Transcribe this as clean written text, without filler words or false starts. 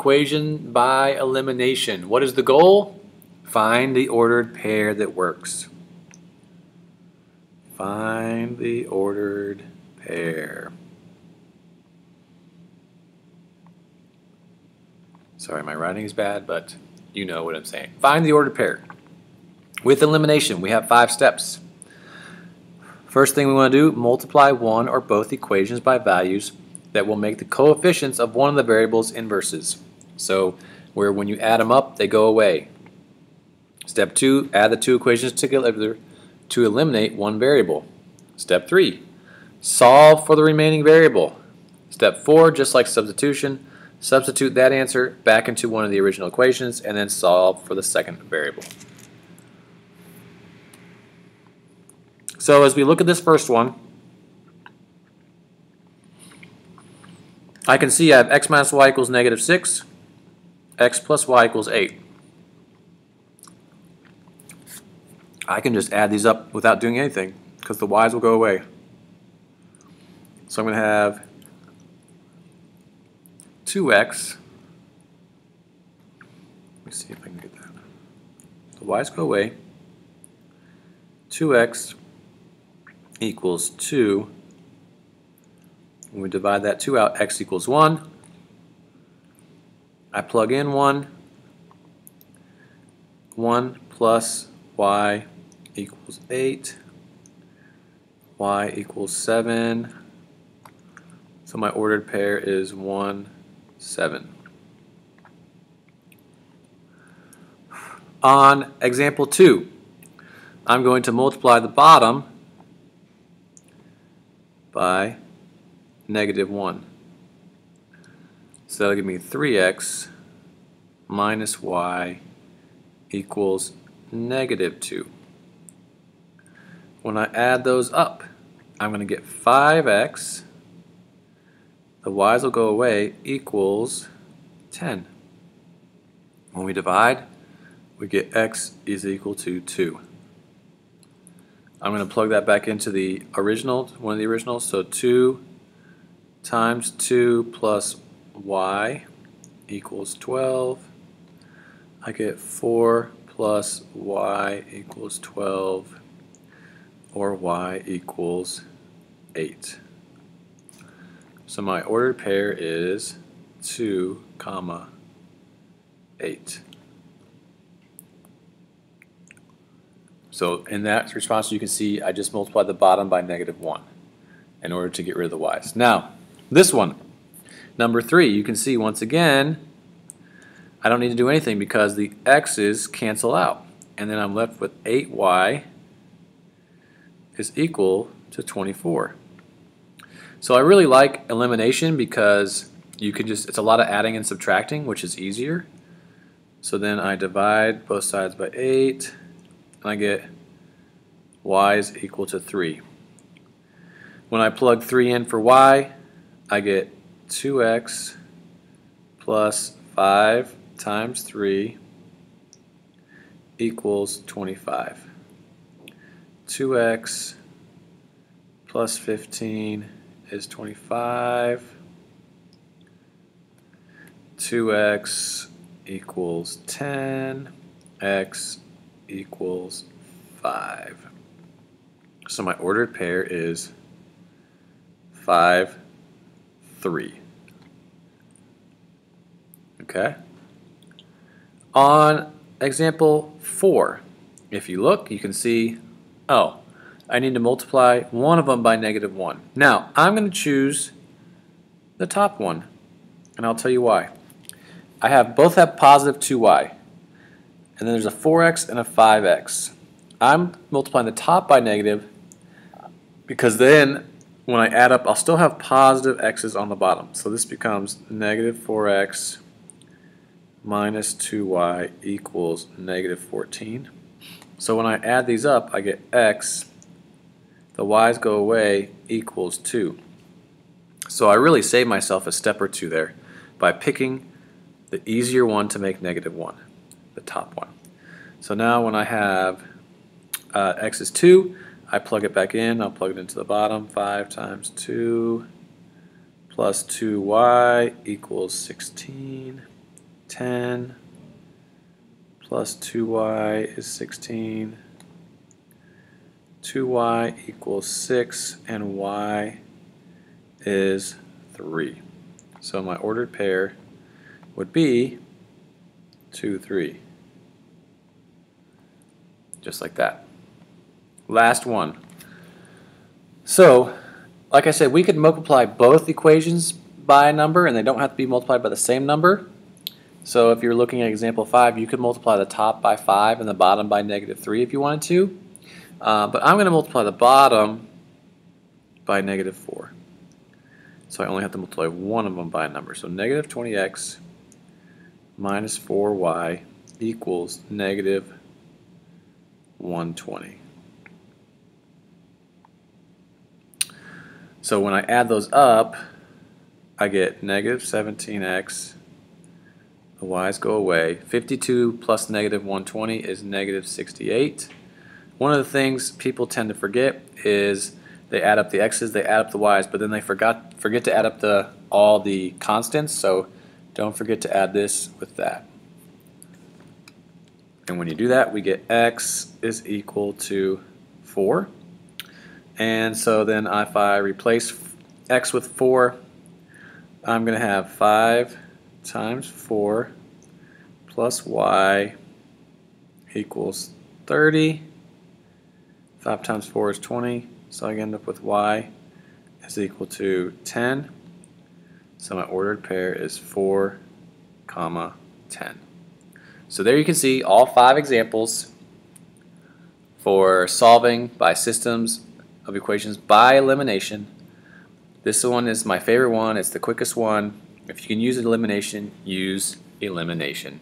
equation by elimination. What is the goal? Find the ordered pair that works. Find the ordered pair. Sorry, my writing is bad, but you know what I'm saying. Find the ordered pair. With elimination, we have 5 steps. First thing we want to do, multiply one or both equations by values that will make the coefficients of one of the variables inverses. So where when you add them up, they go away. Step 2, add the 2 equations together to eliminate one variable. Step 3, solve for the remaining variable. Step 4, just like substitution, substitute that answer back into one of the original equations and then solve for the second variable. So as we look at this first one, I can see I have x minus y equals negative 6, x plus y equals 8. I can just add these up without doing anything because the y's will go away. So I'm going to have 2x. Let me see if I can get that. The y's go away. 2x equals 2. When we divide that 2 out, x equals 1. I plug in 1. 1 plus y equals 8. Y equals 7. So my ordered pair is 1, 7. On example 2, I'm going to multiply the bottom by negative 1. So that'll give me 3x minus y equals negative 2. When I add those up, I'm going to get 5x, the y's will go away, equals 10. When we divide, we get x is equal to 2. I'm going to plug that back into the original, one of the originals, so 2 times 2 plus y equals 12. I get 4 plus y equals 12, or y equals 8. So my ordered pair is 2, 8. So in that response, you can see I just multiplied the bottom by negative 1 in order to get rid of the y's. Now, this one, number 3, you can see once again, I don't need to do anything because the x's cancel out. And then I'm left with 8y is equal to 24. So I really like elimination because you can just, it's a lot of adding and subtracting, which is easier. So then I divide both sides by 8, and I get y is equal to 3. When I plug 3 in for y, I get 2x plus 5 times 3 equals 25. 2x plus 15 is 25. 2x equals 10. X equals 5. So my ordered pair is 5, 3. Okay? On example 4, if you look, you can see, oh, I need to multiply one of them by negative 1. Now, I'm going to choose the top one, and I'll tell you why. Both have positive 2y, and then there's a 4x and a 5x. I'm multiplying the top by negative because then when I add up, I'll still have positive x's on the bottom. So this becomes negative 4x minus 2y equals negative 14. So when I add these up, I get x, the y's go away, equals 2. So I really saved myself a step or two there by picking the easier one to make negative 1, the top one. So now when I have x is 2, I plug it back in. I'll plug it into the bottom. 5 times 2 plus 2y equals 16. 10 plus 2y is 16. 2y equals 6, and y is 3. So my ordered pair would be 2, 3. Just like that. Last one. So, like I said, we could multiply both equations by a number, and they don't have to be multiplied by the same number. So if you're looking at example 5, you could multiply the top by 5 and the bottom by -3 if you wanted to. But I'm going to multiply the bottom by -4. So I only have to multiply one of them by a number. So negative 20x minus 4y equals negative 120. So when I add those up, I get negative 17x. The y's go away. 52 plus negative 120 is negative 68. One of the things people tend to forget is they add up the x's, they add up the y's, but then they forget to add up all the constants, so don't forget to add this with that. And when you do that, we get x is equal to 4. And so then if I replace x with 4, I'm going to have 5 times 4 plus y equals 30. 5 times 4 is 20, so I end up with y is equal to 10. So my ordered pair is 4, 10. So there you can see all 5 examples for solving by systems of equations by elimination. This one is my favorite one. It's the quickest one. If you can use elimination, use elimination.